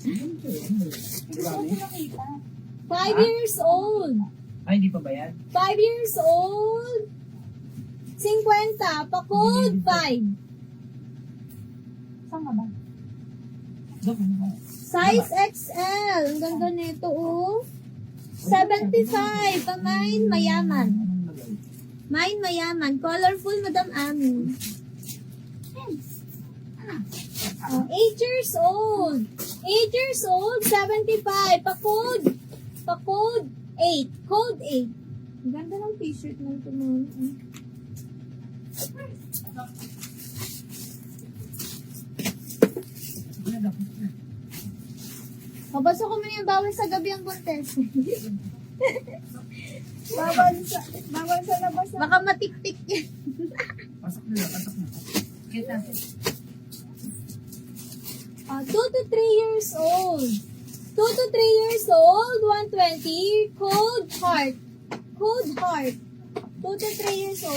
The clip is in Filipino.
5 years old. Ay, hindi pa ba yan? 5 years old. 50. Pa-code 5. Saan ka ba? Size XL. Ang ganda nito, oh. 75. Pamain, mayaman. Main, mayaman. Colorful, Madam Ami. Oh, 8 years old. 8 years old, 75. Pa-code. Pa-code 8. Code 8. Ang ganda ng t-shirt ng tumulong. Pabasa ko muna yung bawal sa gabi ang buntes. Bawal sa labas. Baka matiktik yan. Pasok na. Kita. 2 to 3 years old. 2 to 3 years old, 120. Code heart. Code heart. 2 to 3 years old.